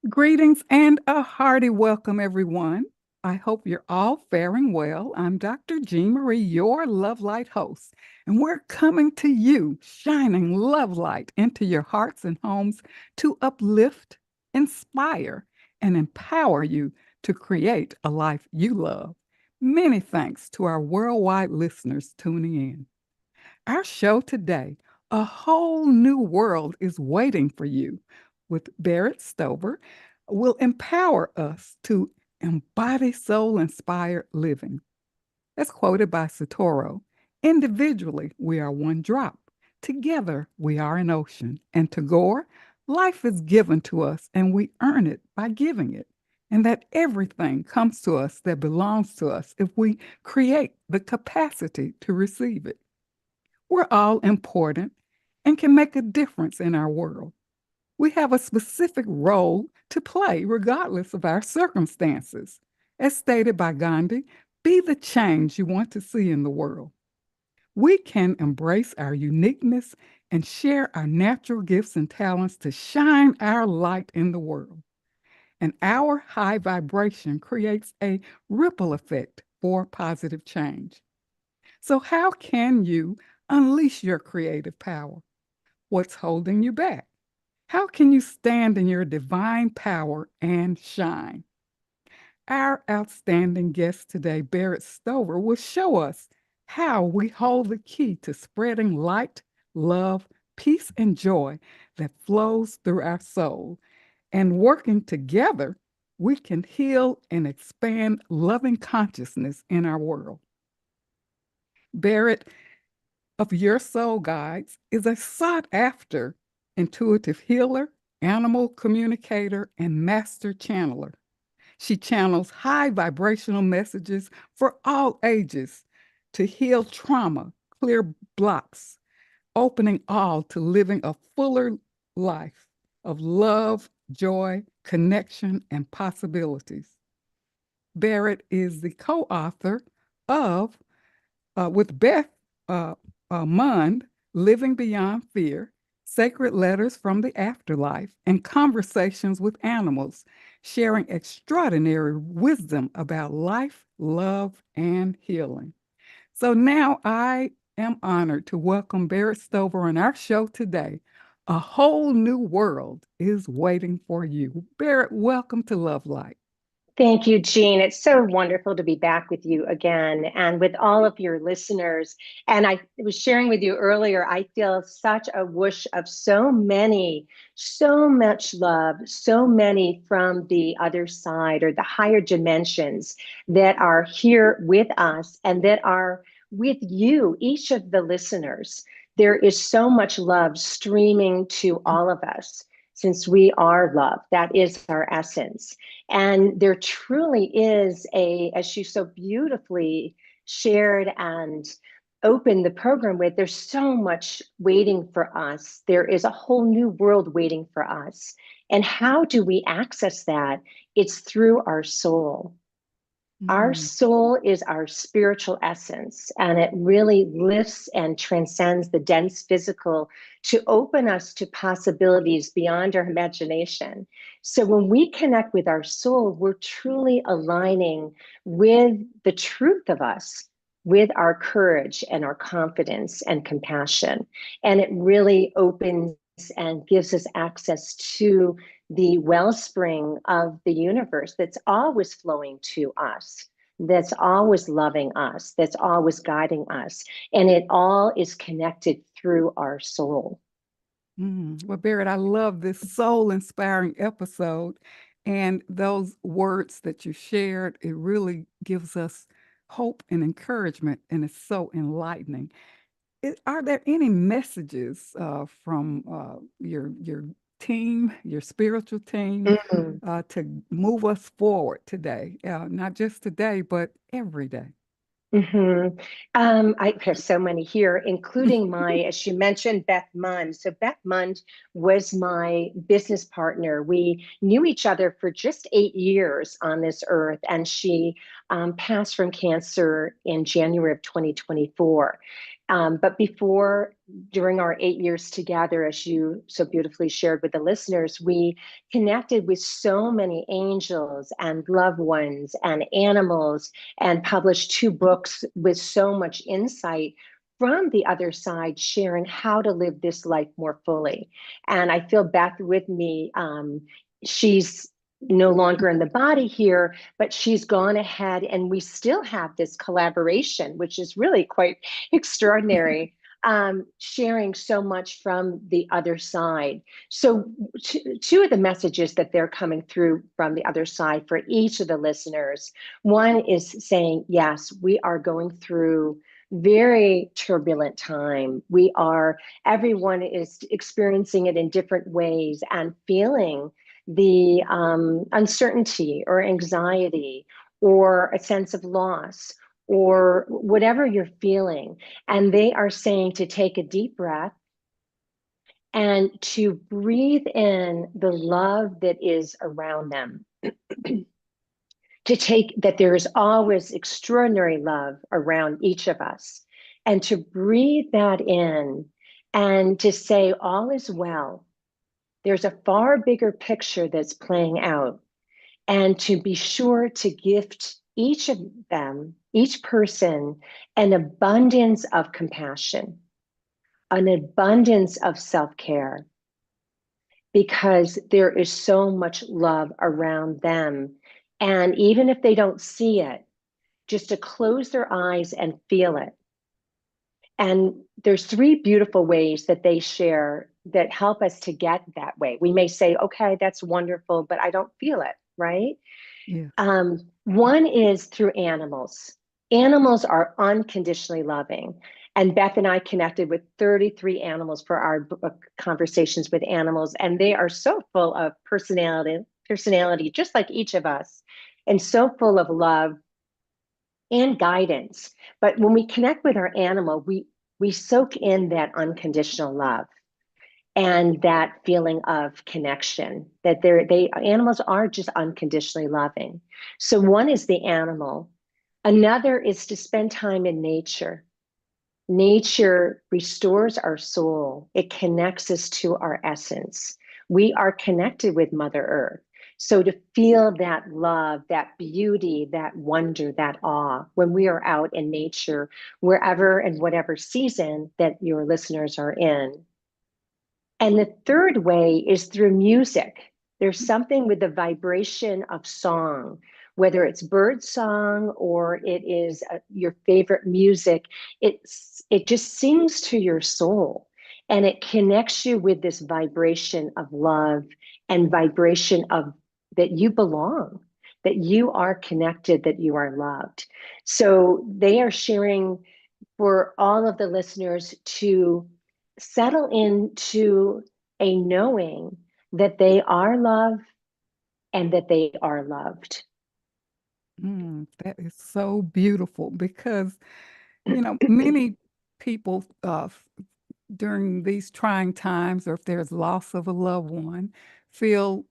Greetings and a hearty welcome, everyone. I hope you're all faring well. I'm Dr. Jean Marie, your Love Light host, and we're coming to you, shining love light into your hearts and homes to uplift, inspire, and empower you to create a life you love. Many thanks to our worldwide listeners tuning in. Our show today, A Whole New World is Waiting for You, with Berit Stover, will empower us to embody soul inspired living. As quoted by Satoru, individually we are one drop, together we are an ocean, and to Gore, life is given to us and we earn it by giving it. And that everything comes to us that belongs to us if we create the capacity to receive it. We're all important and can make a difference in our world. We have a specific role to play regardless of our circumstances. As stated by Gandhi, be the change you want to see in the world. We can embrace our uniqueness and share our natural gifts and talents to shine our light in the world. And our high vibration creates a ripple effect for positive change. So, how can you unleash your creative power? What's holding you back? How can you stand in your divine power and shine? Our outstanding guest today, Berit Stover, will show us how we hold the key to spreading light, love, peace, and joy that flows through our soul. And working together, we can heal and expand loving consciousness in our world. Berit of Your Soul Guides is a sought after intuitive healer, animal communicator, and master channeler. She channels high vibrational messages for all ages to heal trauma, clear blocks, opening all to living a fuller life of love, joy, connection, and possibilities. Berit is the co author of, with Beth Mund, Living Beyond Fear, Sacred Letters from the Afterlife, and Conversations with Animals, sharing extraordinary wisdom about life, love, and healing. So now I am honored to welcome Berit Stover on our show today. A whole new world is waiting for you. Berit, welcome to Love Light. Thank you, Jean. It's so wonderful to be back with you again and with all of your listeners. And I was sharing with you earlier, I feel such a whoosh of so much love, so many from the other side or the higher dimensions that are here with us and that are with you, each of the listeners. There is so much love streaming to all of us since we are love. That is our essence. And there truly is as you so beautifully shared and opened the program with, there's so much waiting for us. There is a whole new world waiting for us. And how do we access that? It's through our soul. Our Mm. soul is our spiritual essence, and it really lifts and transcends the dense physical to open us to possibilities beyond our imagination. So, when we connect with our soul, we're truly aligning with the truth of us, with our courage and our confidence and compassion. And it really opens and gives us access to the wellspring of the universe that's always flowing to us, that's always loving us, that's always guiding us. And it all is connected through our soul. Well, Barrett, I love this soul inspiring episode and those words that you shared. It really gives us hope and encouragement, and it's so enlightening. Are there any messages from your team, your spiritual team, Mhm. to move us forward today? Not just today, but every day. Mm-hmm. There's so many here, including as you mentioned, Beth Mund. So Beth Mund was my business partner. We knew each other for just 8 years on this earth, and she passed from cancer in January of 2024. But during our 8 years together, as you so beautifully shared with the listeners, we connected with so many angels and loved ones and animals and published 2 books with so much insight from the other side, sharing how to live this life more fully. And I feel Beth with me. She's no longer in the body here, but she's gone ahead and we still have this collaboration, which is really quite extraordinary, sharing so much from the other side. So, two of the messages that they're coming through from the other side for each of the listeners, one is saying, yes, we are going through very turbulent time. Everyone is experiencing it in different ways and feeling the uncertainty or anxiety or a sense of loss or whatever you're feeling. And they are saying to take a deep breath and to breathe in the love that is around them. That there is always extraordinary love around each of us, and to breathe that in and to say, all is well. There's a far bigger picture that's playing out, and to be sure to gift each of them, each person, an abundance of compassion, an abundance of self-care, because there is so much love around them. And even if they don't see it, just to close their eyes and feel it. And there's 3 beautiful ways that they share that help us to get that way. We may say, okay, that's wonderful, but I don't feel it, right? Yeah. One is through animals. Animals are unconditionally loving. And Beth and I connected with 33 animals for our conversations with animals. And they are so full of personality, just like each of us, and so full of love and guidance. But when we connect with our animal, we soak in that unconditional love and that feeling of connection, that animals are just unconditionally loving. So one is the animal. Another is to spend time in nature. Nature restores our soul. It connects us to our essence. We are connected with Mother Earth. So to feel that love, that beauty, that wonder, that awe, when we are out in nature, wherever and whatever season that your listeners are in. And the third way is through music. There's something with the vibration of song, whether it's bird song or it is your favorite music. It just sings to your soul, and it connects you with this vibration of love and vibration of that you belong, that you are connected, that you are loved. So they are sharing for all of the listeners to settle into a knowing that they are loved and that they are loved. That is so beautiful because, many people during these trying times, or if there's loss of a loved one, feel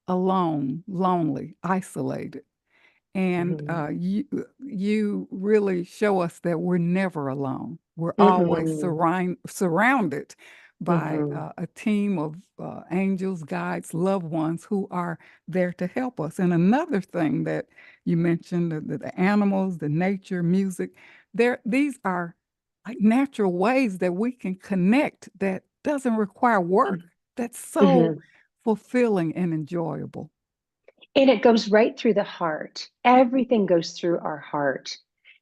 alone, lonely, isolated. And Mhm. you really show us that we're never alone. We're always Mhm. surrounded by Mhm. a team of angels, guides, loved ones who are there to help us. And another thing that you mentioned, the animals, the nature, music, these are like natural ways that we can connect that doesn't require work. That's so Mhm. fulfilling and enjoyable. And it goes right through the heart. Everything goes through our heart.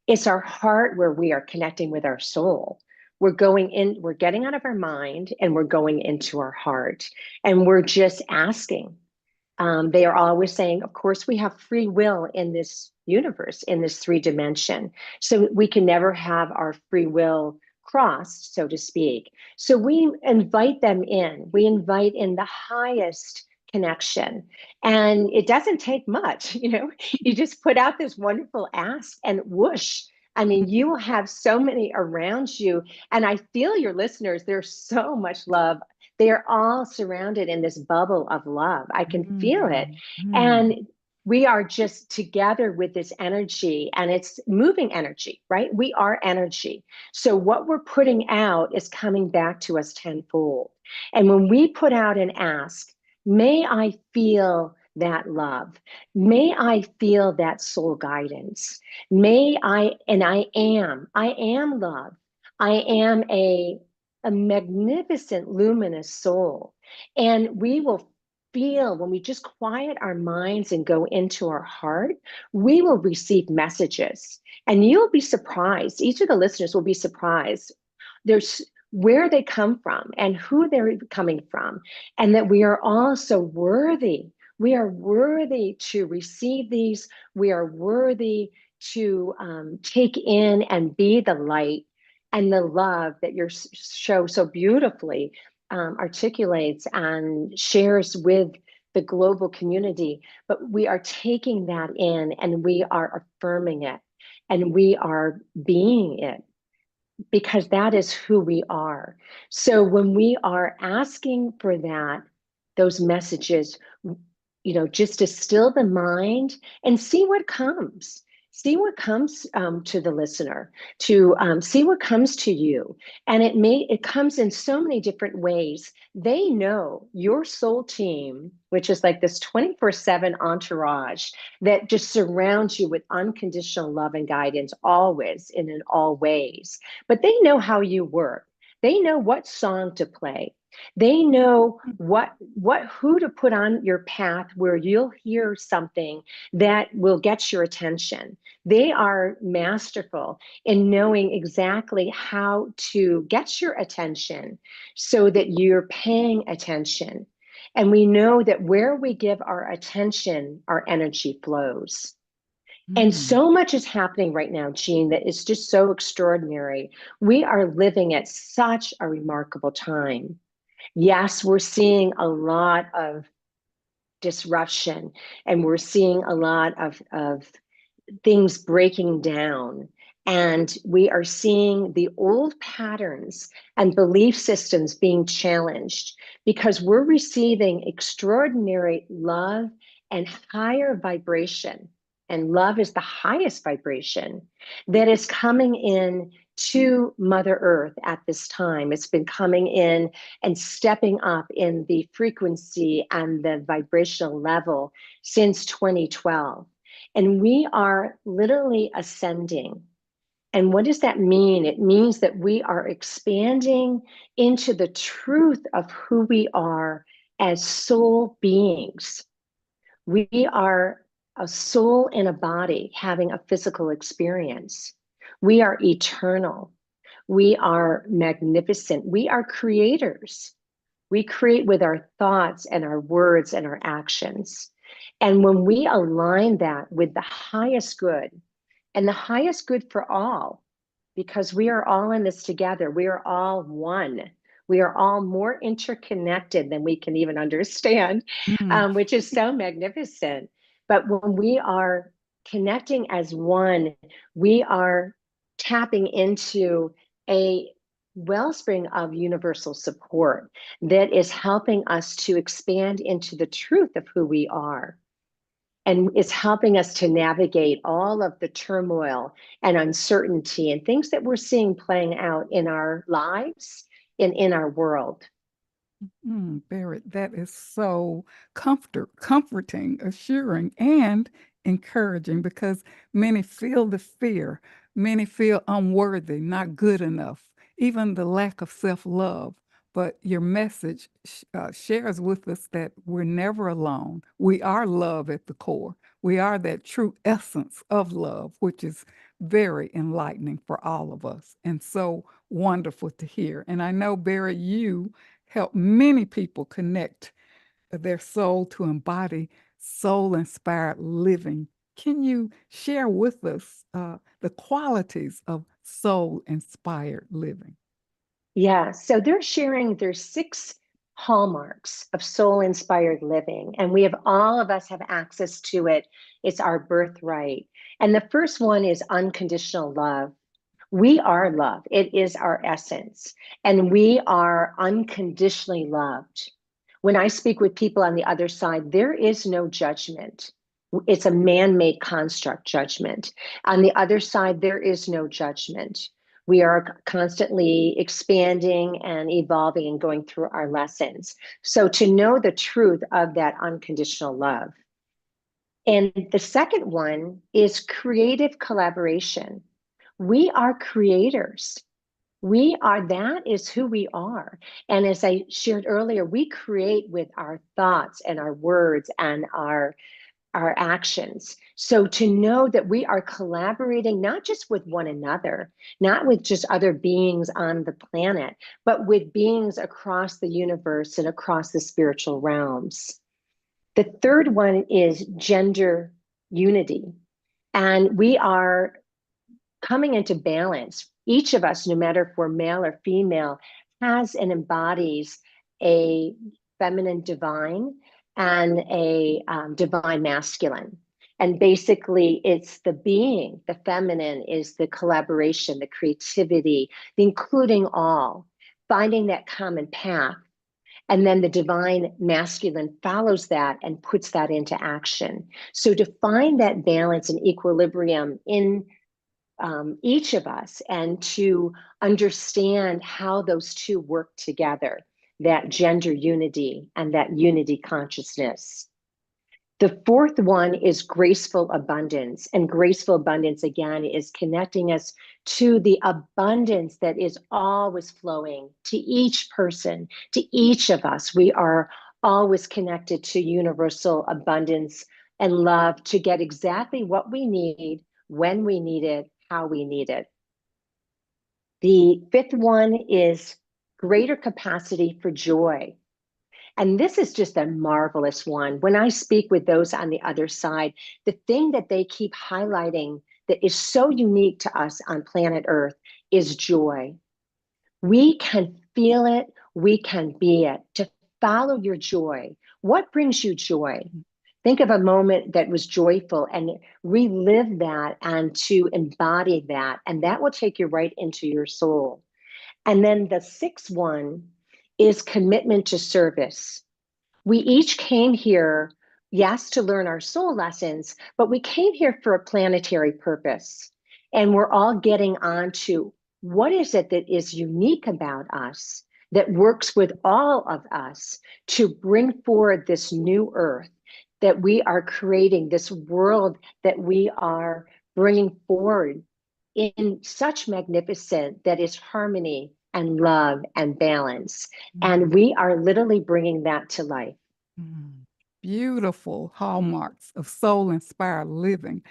It's our heart where we are connecting with our soul. We're getting out of our mind and we're going into our heart. And we're just asking. They are always saying, of course, we have free will in this universe, in this 3 dimension. So we can never have our free will crossed, so to speak. So we invite them in. We invite in the highest connection. And it doesn't take much, you just put out this wonderful ask and whoosh. I mean, you will have so many around you. And I feel your listeners, there's so much love. They are all surrounded in this bubble of love. I can feel it. Mm, mm, And We are just together with this energy, and it's moving energy, right? We are energy. So what we're putting out is coming back to us tenfold. And when we put out and ask, may I feel that love? May I feel that soul guidance? May I, and I am love. I am a magnificent, luminous soul. And we will feel, when we just quiet our minds and go into our heart, we will receive messages. And you'll be surprised. Each of the listeners will be surprised. There's where they come from and who they're coming from, and that we are all so worthy. We are worthy to receive these. We are worthy to take in and be the light and the love that your show so beautifully articulates and shares with the global community. But we are taking that in and we are affirming it and we are being it, because that is who we are. So when we are asking for that, those messages, just to still the mind and see what comes. See what comes to the listener, to see what comes to you. And it comes in so many different ways. They know your soul team, which is like this 24/7 entourage that just surrounds you with unconditional love and guidance, always and in all ways. But they know how you work. They know what song to play. They know who to put on your path where you'll hear something that will get your attention. They are masterful in knowing exactly how to get your attention so that you're paying attention. And we know that where we give our attention, our energy flows. And Mm. so much is happening right now, Jean, that is just so extraordinary. We are living at such a remarkable time. Yes, we're seeing a lot of disruption, and we're seeing a lot of things breaking down. And we are seeing the old patterns and belief systems being challenged because we're receiving extraordinary love and higher vibration. And love is the highest vibration that is coming in to Mother Earth at this time. It's been coming in and stepping up in the frequency and the vibrational level since 2012. And we are literally ascending. And what does that mean? It means that we are expanding into the truth of who we are as soul beings. We are a soul in a body having a physical experience. We are eternal. We are magnificent. We are creators. We create with our thoughts and our words and our actions. And when we align that with the highest good, and the highest good for all, because we are all in this together, we are all one. We are all more interconnected than we can even understand, Mm. which is so magnificent. But when we are connecting as one, we are tapping into a wellspring of universal support that is helping us to expand into the truth of who we are. And it's helping us to navigate all of the turmoil and uncertainty and things that we're seeing playing out in our lives and in our world. Berit, that is so comforting, assuring, and encouraging because many feel the fear, many feel unworthy, not good enough, even the lack of self-love. But your message shares with us that we're never alone. We are love at the core. We are that true essence of love, which is very enlightening for all of us and so wonderful to hear. And I know, Barry, you help many people connect their soul to embody soul-inspired living. Can you share with us the qualities of soul-inspired living? Yeah, so they're sharing their 6 hallmarks of soul-inspired living, and we have all of us have access to it. It's our birthright. And the first one is unconditional love. We are love. It is our essence, and we are unconditionally loved. When I speak with people on the other side, there is no judgment. It's a man-made construct, judgment. On the other side, there is no judgment. We are constantly expanding and evolving and going through our lessons. So to know the truth of that unconditional love. And the second one is creative collaboration. We are creators. That is who we are. And as I shared earlier, we create with our thoughts and our words and our actions. So to know that we are collaborating not just with one another, not with just other beings on the planet, but with beings across the universe and across the spiritual realms. The third one is gender unity. And we are coming into balance. Each of us, no matter if we're male or female, has and embodies a feminine divine and a divine masculine. And basically, it's the being, the feminine is the collaboration, the creativity, the including all, finding that common path. And then the divine masculine follows that and puts that into action. So to find that balance and equilibrium in each of us and to understand how those two work together, that gender unity and that unity consciousness. The fourth one is graceful abundance. And graceful abundance, again, is connecting us to the abundance that is always flowing to each person, to each of us. We are always connected to universal abundance and love to get exactly what we need, when we need it, how we need it. The fifth one is greater capacity for joy. And this is just a marvelous one. When I speak with those on the other side, the thing that they keep highlighting that is so unique to us on planet Earth is joy. We can feel it, we can be it. To follow your joy. What brings you joy? Think of a moment that was joyful and relive that and to embody that. And that will take you right into your soul. And then the sixth one is commitment to service. We each came here, yes, to learn our soul lessons, but we came here for a planetary purpose. And we're all getting on to what is it that is unique about us, that works with all of us to bring forward this new earth, that we are creating, this world that we are bringing forward in such magnificent that is harmony and love and balance. And we are literally bringing that to life. Mm. Beautiful hallmarks of soul-inspired living.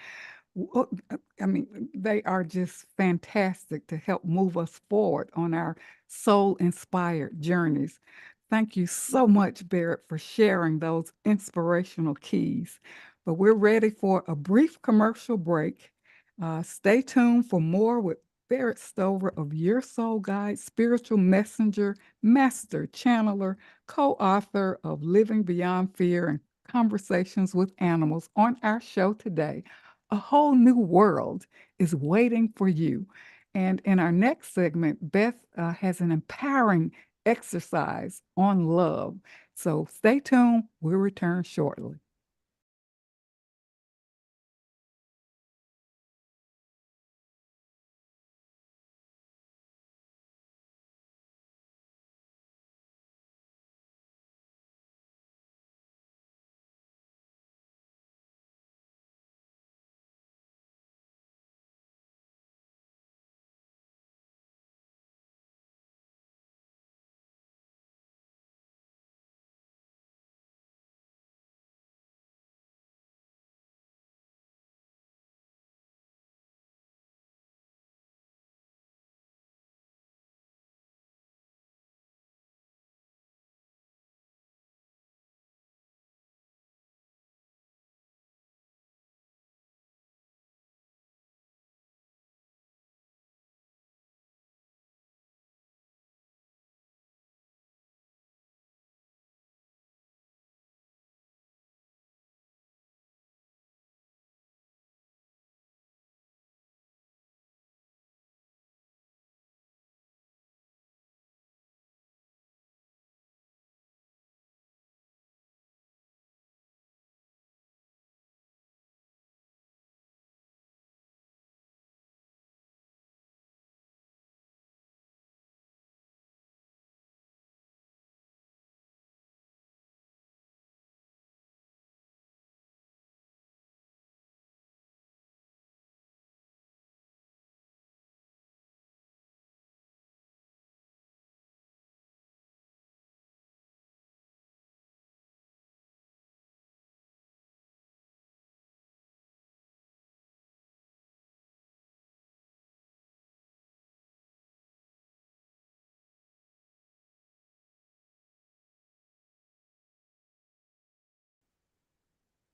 I mean, they are just fantastic to help move us forward on our soul-inspired journeys. Thank you so much, Berit, for sharing those inspirational keys. But we're ready for a brief commercial break. Stay tuned for more with Berit Stover of Your Soul Guide, Spiritual Messenger, Master Channeler, co-author of Living Beyond Fear and Conversations with Animals on our show today. A whole new world is waiting for you. And in our next segment, Beth has an empowering exercise on love. So stay tuned. We'll return shortly.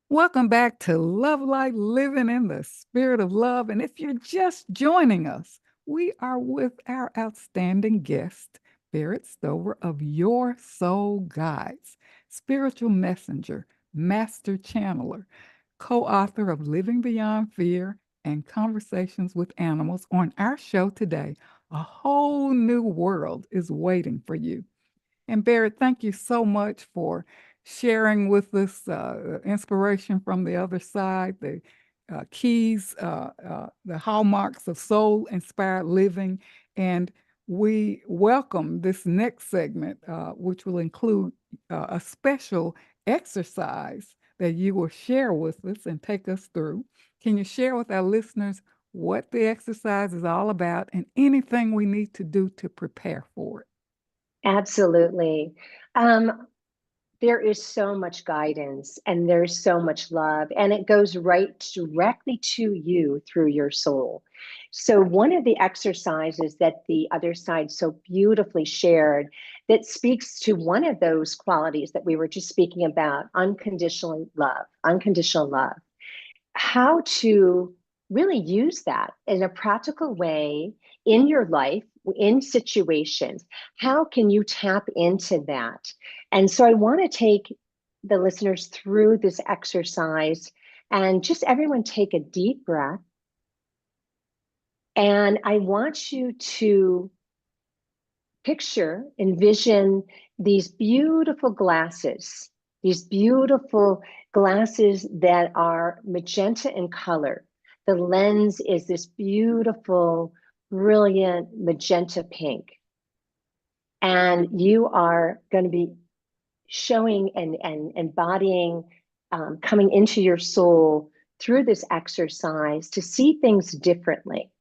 Welcome back to Love Light Living in the Spirit of Love. And if you're just joining us, we are with our outstanding guest, Berit Stover of Your Soul Guides, spiritual messenger, master channeler, co author of Living Beyond Fear and Conversations with Animals. On our show today, a whole new world is waiting for you. And Barrett, thank you so much for sharing with us inspiration from the other side, the keys, the hallmarks of soul inspired living. And we welcome this next segment, which will include a special exercise that you will share with us and take us through. Can you share with our listeners what the exercise is all about and anything we need to do to prepare for it? Absolutely. There is so much guidance and there's so much love, and it goes right directly to you through your soul. So, one of the exercises that the other side so beautifully shared that speaks to one of those qualities that we were just speaking about, unconditional love, how to really use that in a practical way in your life, in situations. How can you tap into that? And so I want to take the listeners through this exercise and just everyone take a deep breath. And I want you to envision these beautiful glasses that are magenta in color. The lens is this beautiful, brilliant magenta pink. And you are going to be showing and embodying, coming into your soul through this exercise to see things differently.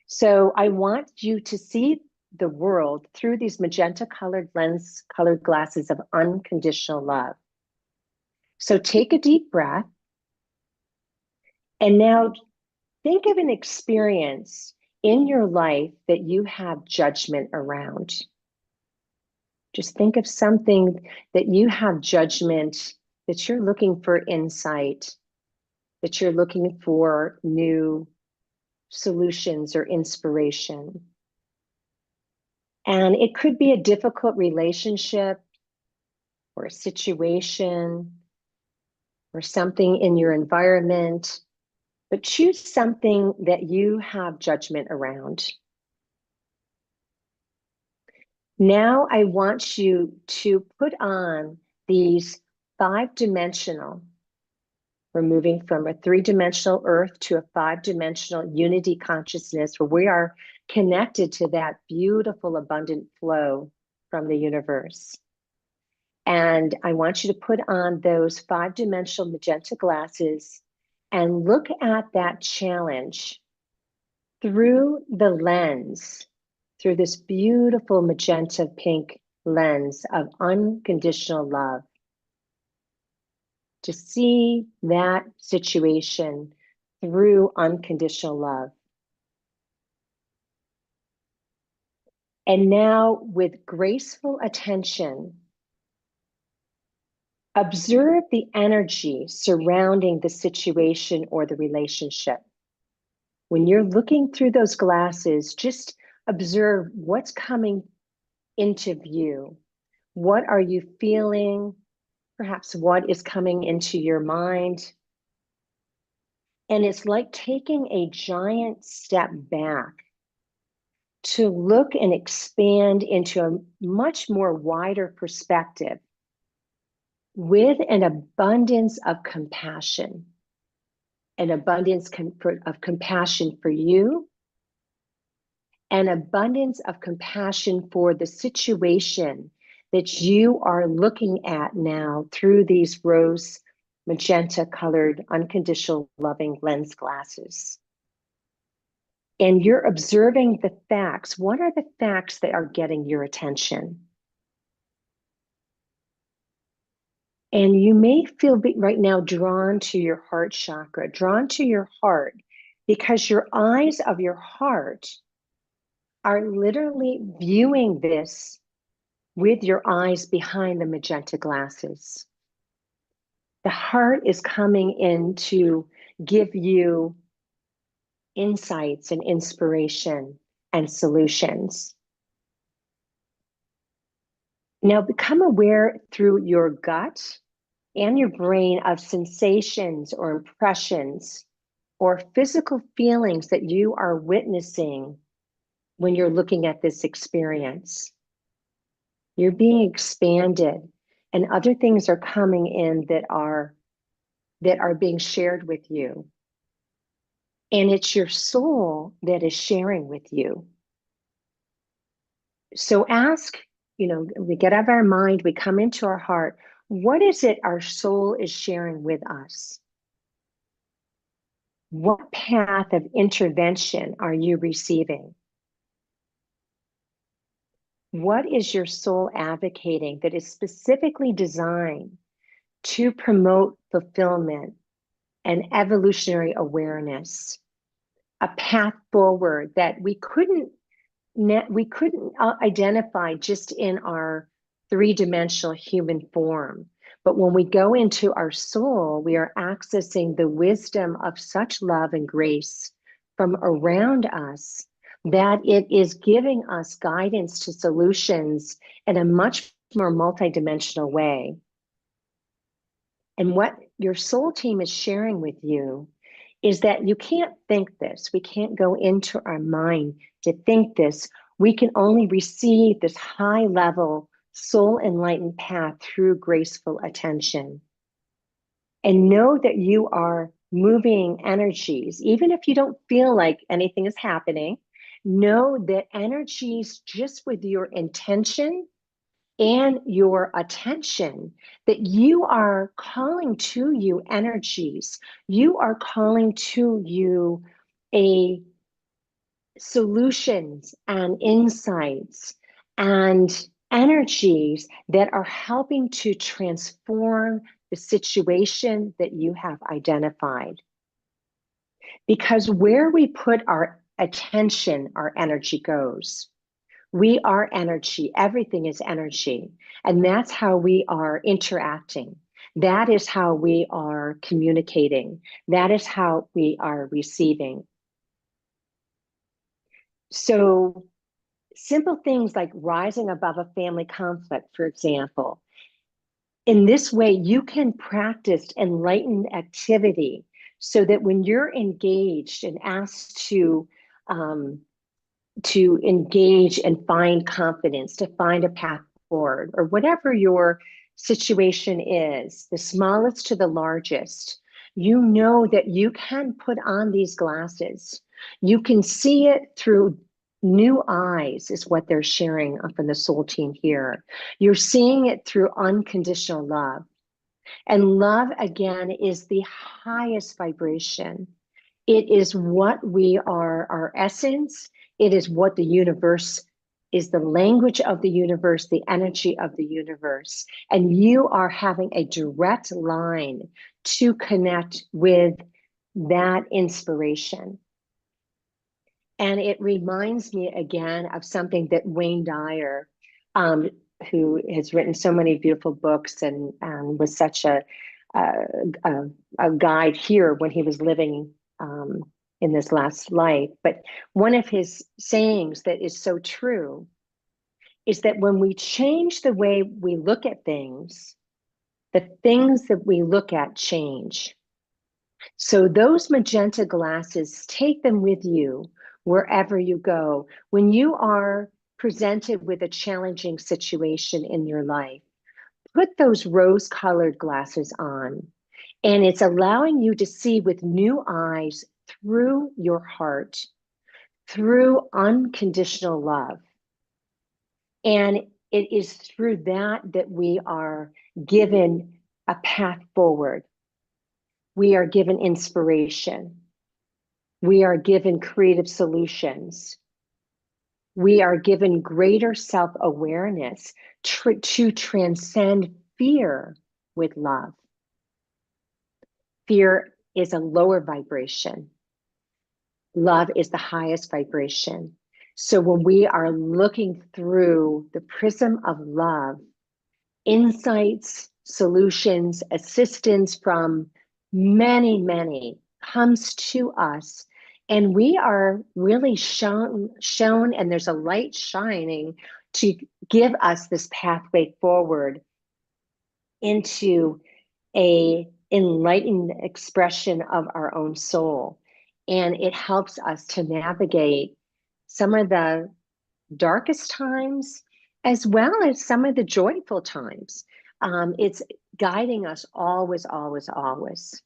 So I want you to see the world through these magenta colored lens colored glasses of unconditional love. So take a deep breath and now think of an experience in your life that you have judgment around. Just think of something that you have judgment, that you're looking for insight, that you're looking for new solutions or inspiration. And it could be a difficult relationship or a situation or something in your environment, but choose something that you have judgment around. Now I want you to put on these 5-dimensional, we're moving from a 3-dimensional earth to a 5-dimensional unity consciousness where we are connected to that beautiful abundant flow from the universe. And I want you to put on those 5-dimensional magenta glasses and look at that challenge through the lens, through this beautiful magenta pink lens of unconditional love. To see that situation through unconditional love. And now, with graceful attention, observe the energy surrounding the situation or the relationship. When you're looking through those glasses, just observe what's coming into view. What are you feeling? Perhaps what is coming into your mind? And it's like taking a giant step back to look and expand into a much more wider perspective with an abundance of compassion, of compassion for you, an abundance of compassion for the situation that you are looking at now through these rose magenta colored unconditional loving lens glasses. And you're observing the facts. What are the facts that are getting your attention? And you may feel right now drawn to your heart chakra, drawn to your heart, because your eyes of your heart are literally viewing this with your eyes behind the magenta glasses. The heart is coming in to give you insights and inspiration and solutions. Now become aware through your gut and your brain of sensations or impressions or physical feelings that you are witnessing when you're looking at this experience. You're being expanded, and other things are coming in that are being shared with you. And it's your soul that is sharing with you. So ask, we get out of our mind, we come into our heart. What is it our soul is sharing with us? What path of intervention are you receiving? What is your soul advocating that is specifically designed to promote fulfillment and evolutionary awareness? A path forward that we couldn't identify just in our three-dimensional human form. But when we go into our soul, we are accessing the wisdom of such love and grace from around us that it is giving us guidance to solutions in a much more multidimensional way. And what your soul team is sharing with you is that you can't think this. We can't go into our mind to think this. We can only receive this high level soul enlightened path through graceful attention. And know that you are moving energies, even if you don't feel like anything is happening. Know that energies, just with your intention and your attention, that you are calling to you energies, you are calling to you a solutions and insights and energies that are helping to transform the situation that you have identified. Because where we put our attention, our energy goes. We are energy. Everything is energy. And that's how we are interacting. That is how we are communicating. That is how we are receiving. So simple things like rising above a family conflict, for example. In this way, you can practice enlightened activity so that when you're engaged and asked to engage and find confidence, to find a path forward, or whatever your situation is, the smallest to the largest, you know that you can put on these glasses. You can see it through new eyes, is what they're sharing from the soul team here. You're seeing it through unconditional love. And love, again, is the highest vibration. It is what we are, our essence. It is what the universe is, the language of the universe, the energy of the universe. And you are having a direct line to connect with that inspiration. And it reminds me again of something that Wayne Dyer, who has written so many beautiful books and was such a guide here when he was living in this last life. But one of his sayings that is so true is that when we change the way we look at things, the things that we look at change. So those magenta glasses, take them with you wherever you go. When you are presented with a challenging situation in your life, put those rose-colored glasses on. And it's allowing you to see with new eyes through your heart, through unconditional love. And it is through that that we are given a path forward. We are given inspiration. We are given creative solutions. We are given greater self-awareness to transcend fear with love. Fear is a lower vibration. Love is the highest vibration. So when we are looking through the prism of love, insights, solutions, assistance from many, many comes to us. And we are really shown, and there's a light shining to give us this pathway forward into a enlightened expression of our own soul. And it helps us to navigate some of the darkest times as well as some of the joyful times. It's guiding us always, always, always.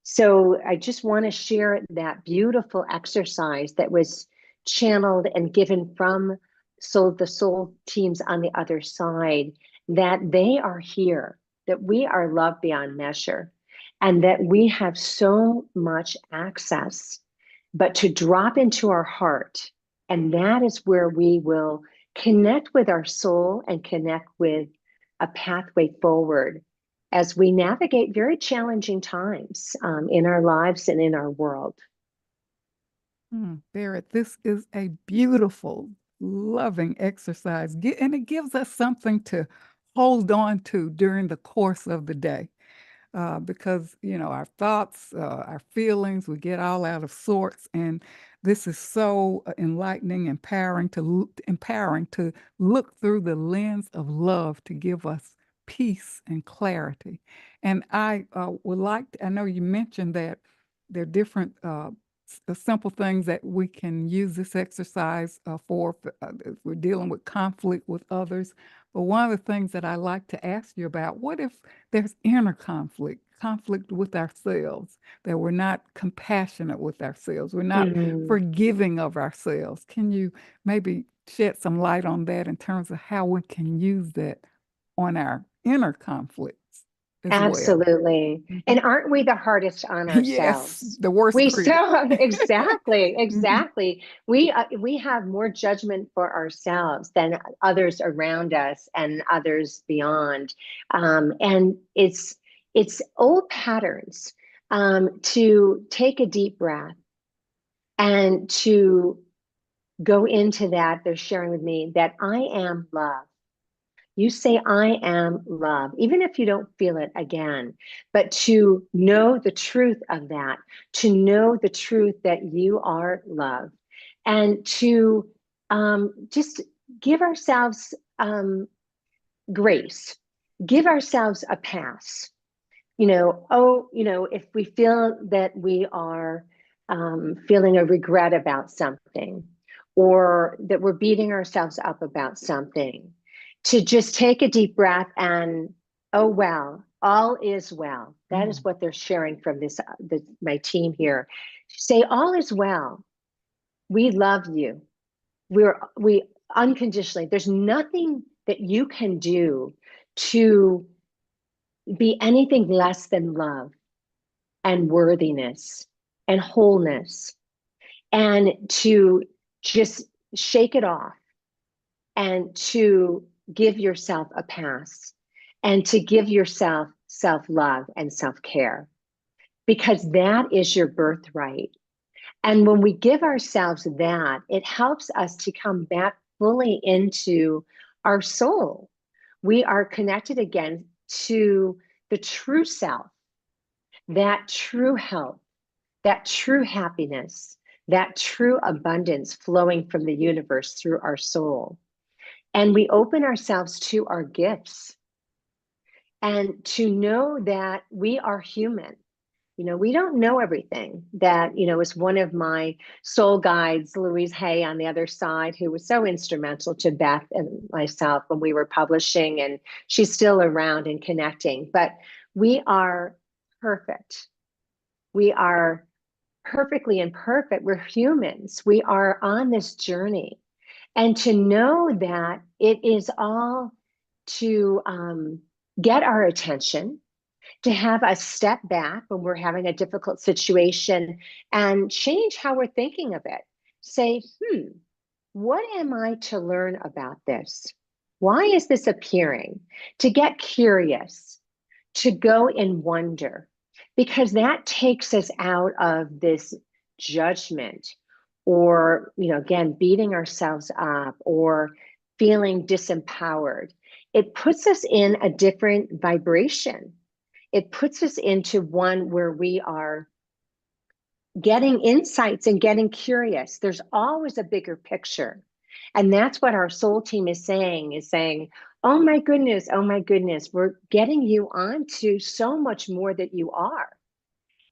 So I just want to share that beautiful exercise that was channeled and given from the soul teams on the other side, that they are here, that we are loved beyond measure, and that we have so much access, but to drop into our heart. And that is where we will connect with our soul and connect with a pathway forward as we navigate very challenging times in our lives and in our world. Berit, this is a beautiful, loving exercise, and it gives us something to hold on to during the course of the day. Because our thoughts, our feelings, we get all out of sorts, and this is so enlightening, empowering to look through the lens of love to give us peace and clarity. And I would like I know you mentioned that there are different simple things that we can use this exercise for if we're dealing with conflict with others. But one of the things that I like to ask you about, what if there's inner conflict with ourselves, that we're not compassionate with ourselves, we're not forgiving of ourselves? Can you maybe shed some light on that in terms of how we can use that on our inner conflicts as well? Absolutely. And aren't we the hardest on Yes, ourselves? the worst We critic. so exactly. We have more judgment for ourselves than others around us and others beyond. And it's old patterns, to take a deep breath and to go into that. They're sharing with me that I am love. You say, I am love, even if you don't feel it again, but to know the truth of that, to know the truth that you are love, and to just give ourselves grace, give ourselves a pass. If we feel that we are feeling a regret about something, or that we're beating ourselves up about something, to just take a deep breath and, oh, well, all is well. That is what they're sharing from my team here. Say, all is well. We love you. We unconditionally, there's nothing that you can do to be anything less than love and worthiness and wholeness, and to just shake it off and to give yourself a pass and to give yourself self-love and self-care, because that is your birthright. And when we give ourselves that, it helps us to come back fully into our soul. We are connected again to the true self, that true health, that true happiness, that true abundance flowing from the universe through our soul. And we open ourselves to our gifts and to know that we are human. We don't know everything. That, is one of my soul guides, Louise Hay, on the other side, who was so instrumental to Beth and myself when we were publishing, and she's still around and connecting. But we are perfect. We are perfectly imperfect. We're humans. We are on this journey. And to know that it is all to get our attention, to have us step back when we're having a difficult situation and change how we're thinking of it. Say, what am I to learn about this? Why is this appearing? To get curious, to go in wonder, because that takes us out of this judgment, or, again, beating ourselves up or feeling disempowered. it puts us in a different vibration. It puts us into one where we are getting insights and getting curious. There's always a bigger picture. And that's what our soul team is saying, oh my goodness, we're getting you onto so much more that you are.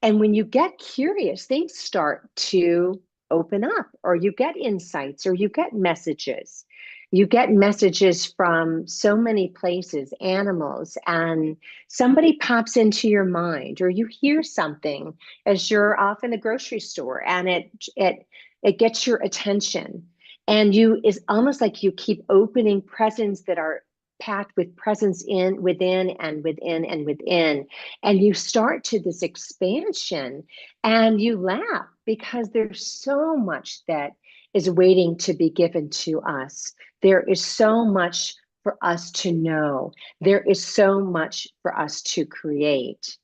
And when you get curious, things start to open up, or you get insights, or you get messages. You get messages from so many places, animals, and somebody pops into your mind, or you hear something as you're off in the grocery store, and it gets your attention. And you is almost like you keep opening presents that are packed with presence in within and within and within, and you start to this expansion, and you laugh because there's so much that is waiting to be given to us. There is so much for us to know. There is so much for us to create,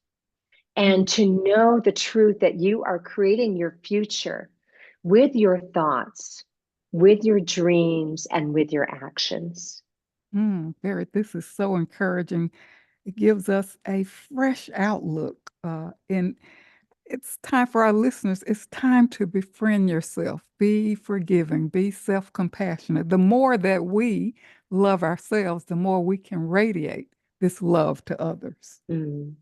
Mm, and to know the truth that you are creating your future with your thoughts, with your dreams, and with your actions. Berit, this is so encouraging. It gives us a fresh outlook. And it's time for our listeners, it's time to befriend yourself, be forgiving, be self compassionate. The more that we love ourselves, the more we can radiate this love to others. Mm.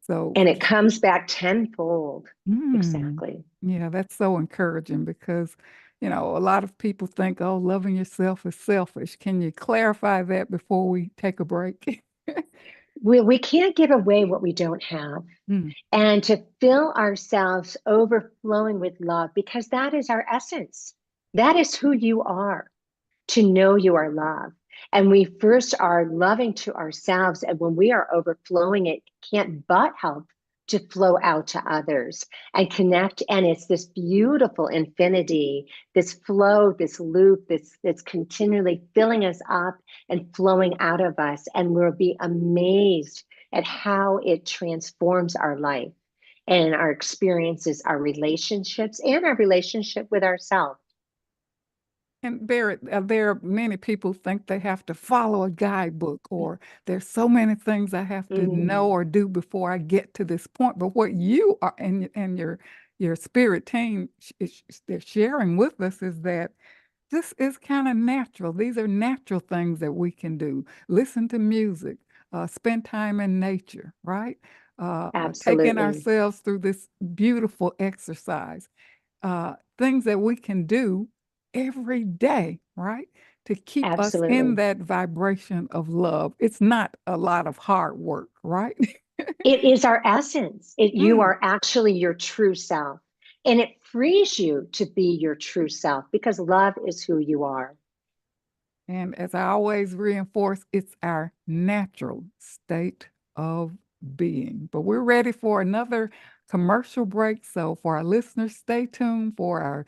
So, And it comes back tenfold. mm, Exactly. yeah, that's so encouraging because, a lot of people think, oh, loving yourself is selfish. Can you clarify that before we take a break? We can't give away what we don't have. Mm. And to fill ourselves overflowing with love, because that is our essence. That is who you are, to know you are loved. And we first are loving to ourselves. And when we are overflowing, it can't but help to flow out to others and connect. And it's this beautiful infinity, this flow, this loop, that's continually filling us up and flowing out of us. And we'll be amazed at how it transforms our life and our experiences, our relationships, and our relationship with ourselves. And there are many people think they have to follow a guidebook, or there's so many things I have to Mm, know or do before I get to this point. But what you are and your spirit team they're sharing with us is that this is kind of natural. These are natural things that we can do. Listen to music, spend time in nature, right? Taking absolutely. ourselves through this beautiful exercise, things that we can do every day, right? To keep us in Absolutely. that vibration of love. It's not a lot of hard work, right? It is our essence. You Mm. are actually your true self. And it frees you to be your true self because love is who you are. And as I always reinforce, it's our natural state of being. But we're ready for another commercial break. So, for our listeners, stay tuned for our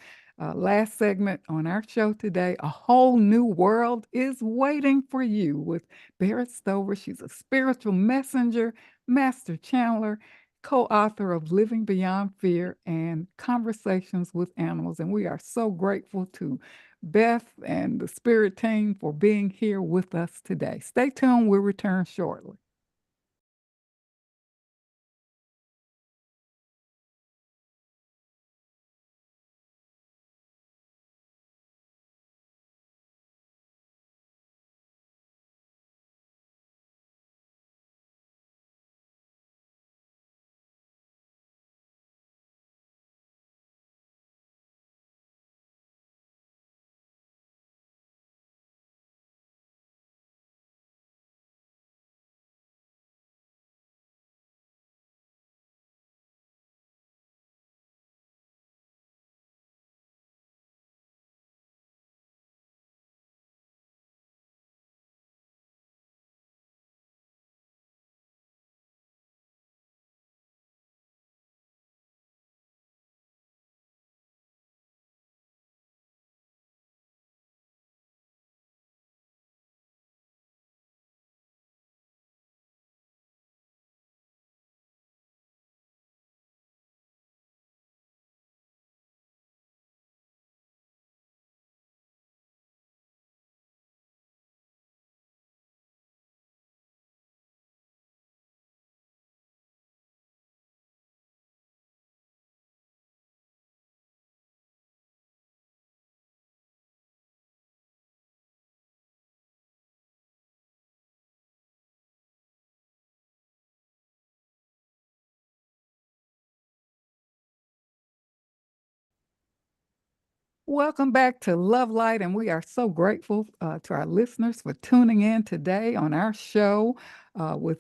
last segment on our show today. A whole new world is waiting for you with Berit Stover. She's a spiritual messenger, master channeler, co author of Living Beyond Fear and Conversations with Animals. And we are so grateful to Beth and the Spirit team for being here with us today. Stay tuned. We'll return shortly. Welcome back to Love Light, and we are so grateful to our listeners for tuning in today on our show with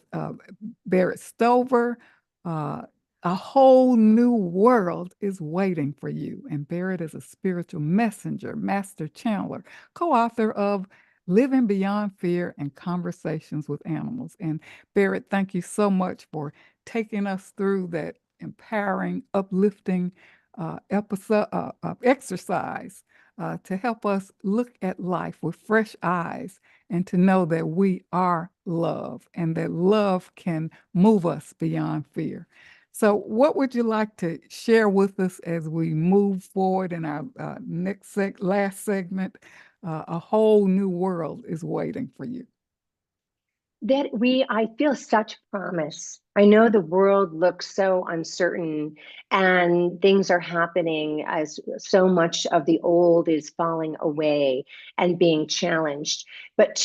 Berit Stover. Uh, a whole new world is waiting for you. And Berit is a spiritual messenger, master channeler, co-author of Living Beyond Fear and Conversations with Animals. And Berit, thank you so much for taking us through that empowering, uplifting episode exercise to help us look at life with fresh eyes and to know that we are love and that love can move us beyond fear. So, what would you like to share with us as we move forward in our last segment? A whole new world is waiting for you. I feel such promise. I know the world looks so uncertain and things are happening as so much of the old is falling away and being challenged. But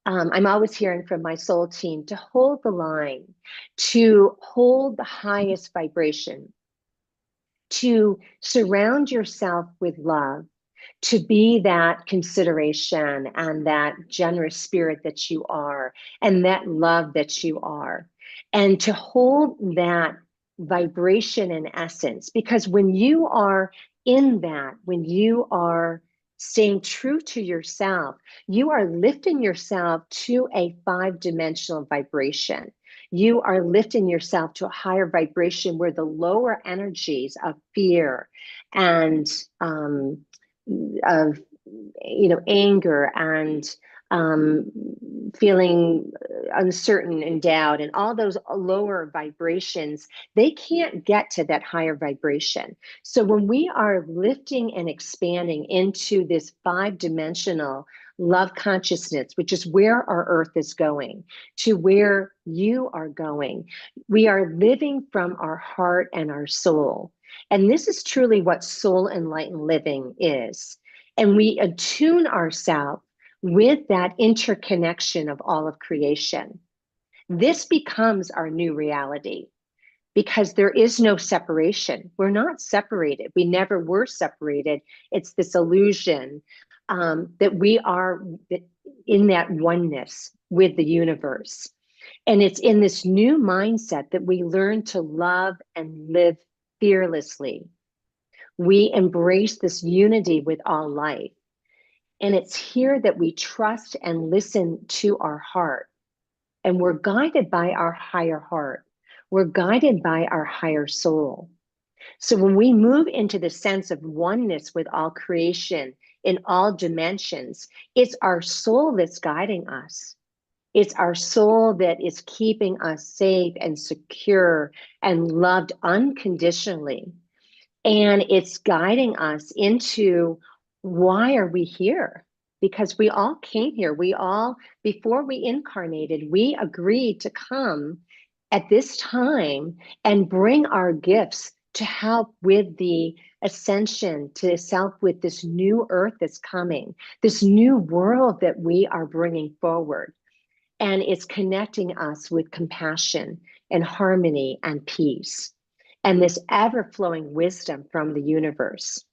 I'm always hearing from my soul team to hold the line, to hold the highest vibration, to surround yourself with love, to be that consideration and that generous spirit that you are, and that love that you are, and to hold that vibration in essence. Because when you are in that, when you are staying true to yourself, you are lifting yourself to a 5-dimensional vibration. You are lifting yourself to a higher vibration where the lower energies of fear and of anger and um, feeling uncertain and doubt and all those lower vibrations, they can't get to that higher vibration. So when we are lifting and expanding into this 5-dimensional love consciousness, which is where our earth is going, to where you are going, we are living from our heart and our soul. And this is truly what soul-enlightened living is. And we attune ourselves with that interconnection of all of creation. This becomes our new reality because there is no separation. We're not separated. We never were separated. It's this illusion that we are in that oneness with the universe. And it's in this new mindset that we learn to love and live fearlessly. We embrace this unity with all life. And it's here that we trust and listen to our heart. And we're guided by our higher heart. We're guided by our higher soul. So when we move into the sense of oneness with all creation in all dimensions, it's our soul that's guiding us. It's our soul that is keeping us safe and secure and loved unconditionally. And it's guiding us into, why are we here? Because we all came here. We all, before we incarnated, we agreed to come at this time and bring our gifts to help with the ascension, to help with this new earth that's coming, this new world that we are bringing forward. And it's connecting us with compassion and harmony and peace and this ever-flowing wisdom from the universe.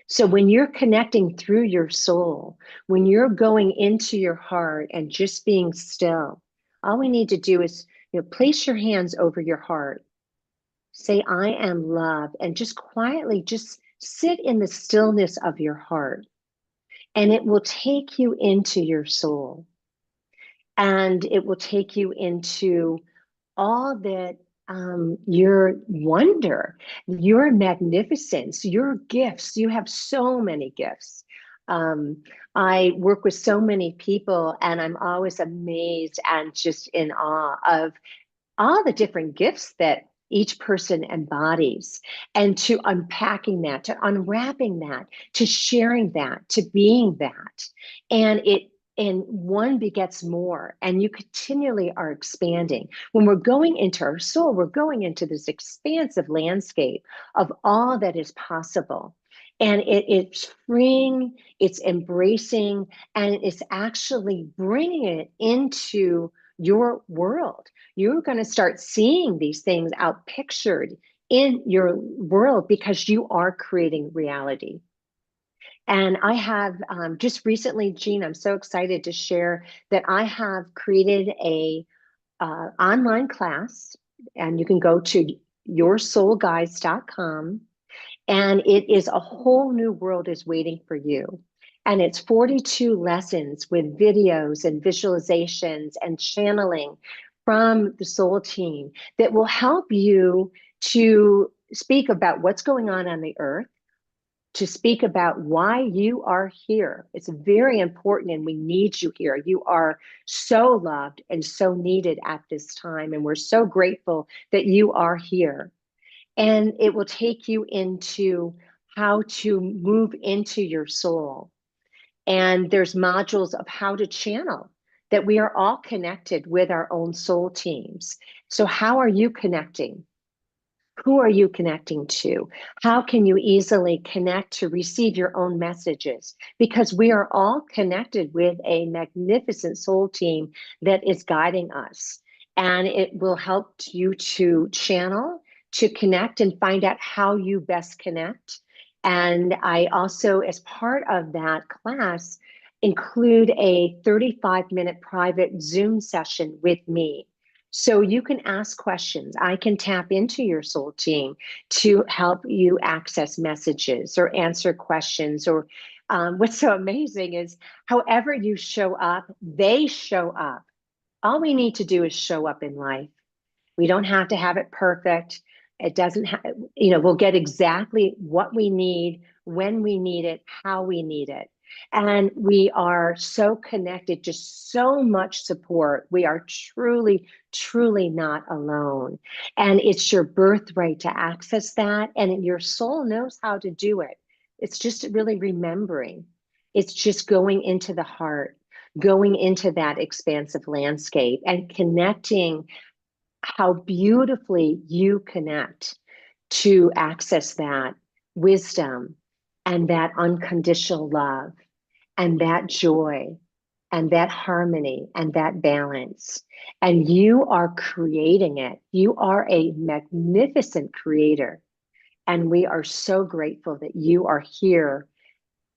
So when you're connecting through your soul, when you're going into your heart and just being still, all we need to do is, place your hands over your heart. Say, I am love, and just quietly just sit in the stillness of your heart. And it will take you into your soul. And it will take you into all that your wonder, your magnificence, your gifts. You have so many gifts. I work with so many people, and I'm always amazed and just in awe of all the different gifts that each person embodies, and to unpacking that, to unwrapping that, to sharing that, to being that. And one begets more, and you continually are expanding. When we're going into our soul, we're going into this expansive landscape of all that is possible. And it's freeing, it's embracing, and it's actually bringing it into your world. You're going to start seeing these things out pictured in your world because you are creating reality. And I have just recently, Jean, I'm so excited to share that I have created a online class, and you can go to yoursoulguides.com, and it is a whole new world is waiting for you. And it's 42 lessons with videos and visualizations and channeling from the soul team that will help you to speak about what's going on the earth, to speak about why you are here. It's very important, and we need you here. You are so loved and so needed at this time, and we're so grateful that you are here. And it will take you into how to move into your soul. And there's modules of how to channel, that we are all connected with our own soul teams. So how are you connecting? Who are you connecting to? How can you easily connect to receive your own messages? Because we are all connected with a magnificent soul team that is guiding us. And it will help you to channel, to connect, and find out how you best connect. And I also, as part of that class, include a 35-minute private Zoom session with me. So you can ask questions. I can tap into your soul team to help you access messages or answer questions. Or what's so amazing is however you show up, they show up. All we need to do is show up in life. We don't have to have it perfect. It doesn't have, we'll get exactly what we need, when we need it, how we need it. And we are so connected, just so much support. We are truly, truly not alone. And it's your birthright to access that. And your soul knows how to do it. It's just really remembering. It's just going into the heart, going into that expansive landscape and connecting how beautifully you connect to access that wisdom and that unconditional love and that joy and that harmony and that balance. And you are creating it. You are a magnificent creator. And we are so grateful that you are here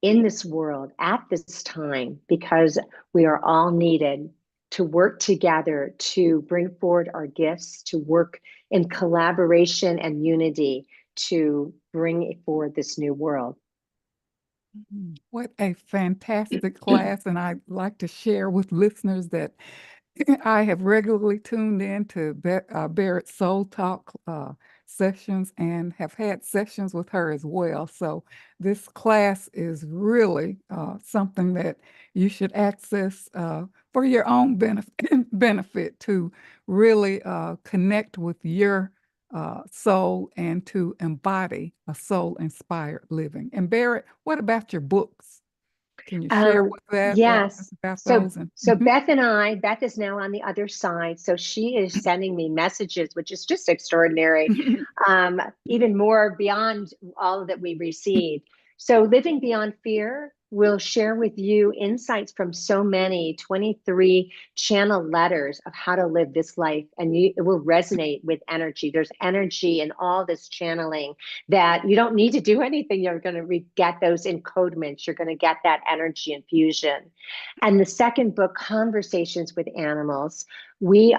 in this world at this time, because we are all needed to work together to bring forward our gifts, to work in collaboration and unity to bring forward this new world. What a fantastic class. And I'd like to share with listeners that I have regularly tuned in to Berit Soul Talk sessions and have had sessions with her as well. So this class is really something that you should access for your own benefit to really connect with your soul and to embody a soul-inspired living. And Berit, what about your books? Can you share with that Yes. about So those? And so Beth is now on the other side. So she is sending me messages, which is just extraordinary, even more beyond all that we received. So Living Beyond Fear will share with you insights from so many 23 channel letters of how to live this life. And it will resonate with energy. There's energy in all this channeling that you don't need to do anything. You're going to get those encodements. You're going to get that energy infusion. And the second book, Conversations with Animals,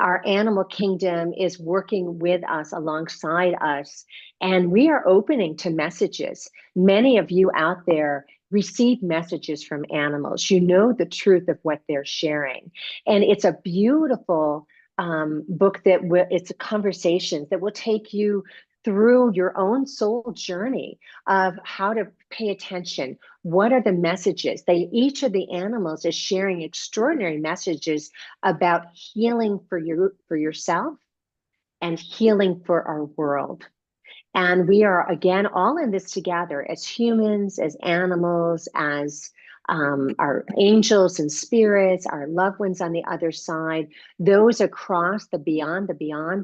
our animal kingdom is working with us, alongside us, and we are opening to messages. Many of you out there receive messages from animals. You know the truth of what they're sharing. And it's a beautiful book that it's a conversations that will take you through your own soul journey of how to pay attention. What are the messages? Each of the animals is sharing extraordinary messages about healing for yourself and healing for our world. And we are, again, all in this together as humans, as animals, as our angels and spirits, our loved ones on the other side, those across the beyond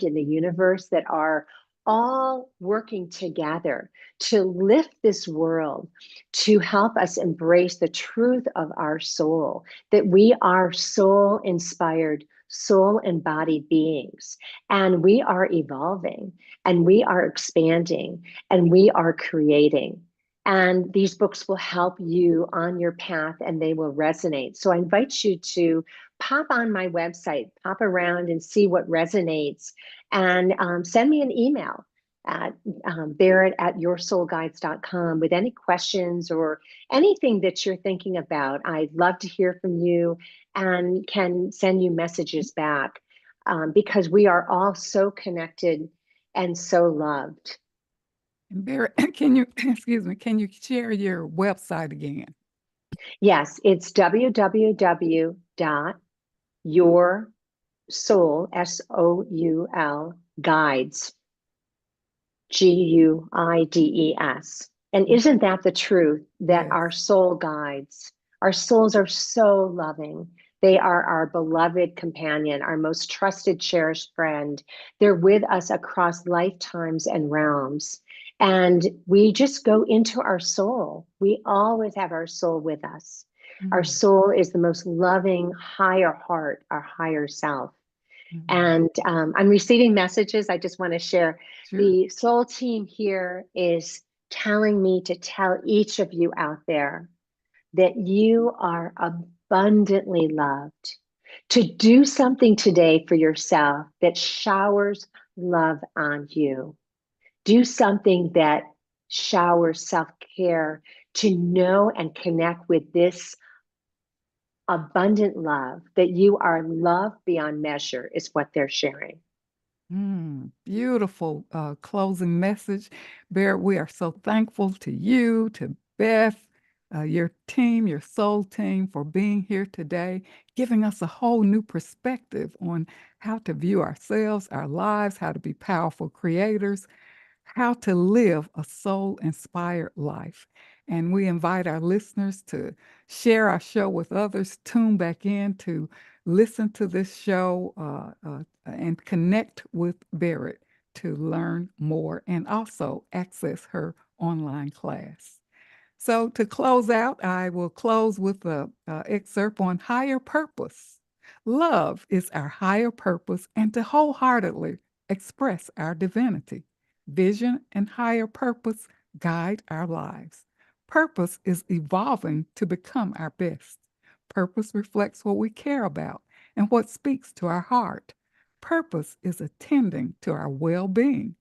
in the universe that are all working together to lift this world, to help us embrace the truth of our soul, that we are soul inspired, soul embodied beings, and we are evolving and we are expanding and we are creating. And these books will help you on your path and they will resonate. So I invite you to pop on my website, pop around and see what resonates, and send me an email at Berit at yoursoulguides.com with any questions or anything that you're thinking about. I'd love to hear from you and can send you messages back because we are all so connected and so loved. And Berit, can you, excuse me, can you share your website again? Yes, it's www.yoursoul, SOUL, guides, GUIDES. And isn't that the truth that Yes. our soul guides, our souls are so loving. They are our beloved companion, our most trusted, cherished friend. They're with us across lifetimes and realms. And we just go into our soul. We always have our soul with us. Our Mm, soul is the most loving, higher heart, our higher self. mm. And I'm receiving messages. I just want to share. Sure. The soul team here is telling me to tell each of you out there that you are abundantly loved. To do something today for yourself that showers love on you. Do something that showers self care, to know and connect with this abundant love, that you are loved beyond measure, is what they're sharing. Beautiful closing message. Bear, we are so thankful to you, to Beth, your team, your soul team, for being here today, giving us a whole new perspective on how to view ourselves, our lives, how to be powerful creators, how to live a soul inspired life. And we invite our listeners to share our show with others, tune back in to listen to this show and connect with Berit to learn more and also access her online class. So, to close out, I will close with an excerpt on higher purpose. Love is our higher purpose, and to wholeheartedly express our divinity. Vision and higher purpose guide our lives. Purpose is evolving to become our best. Purpose reflects what we care about and what speaks to our heart. Purpose is attending to our well being.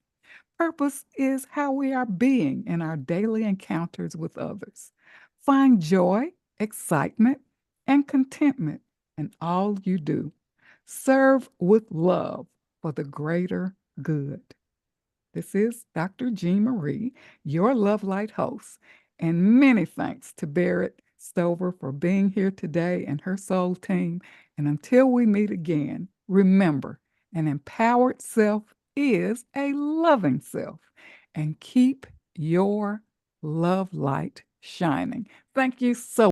Purpose is how we are being in our daily encounters with others. Find joy, excitement, and contentment in all you do. Serve with love for the greater good. This is Dr. Jean Marie, your Love Light host, and many thanks to Berit Stover for being here today and her soul team. And until we meet again, remember, an empowered self is a loving self, and keep your love light shining. Thank you so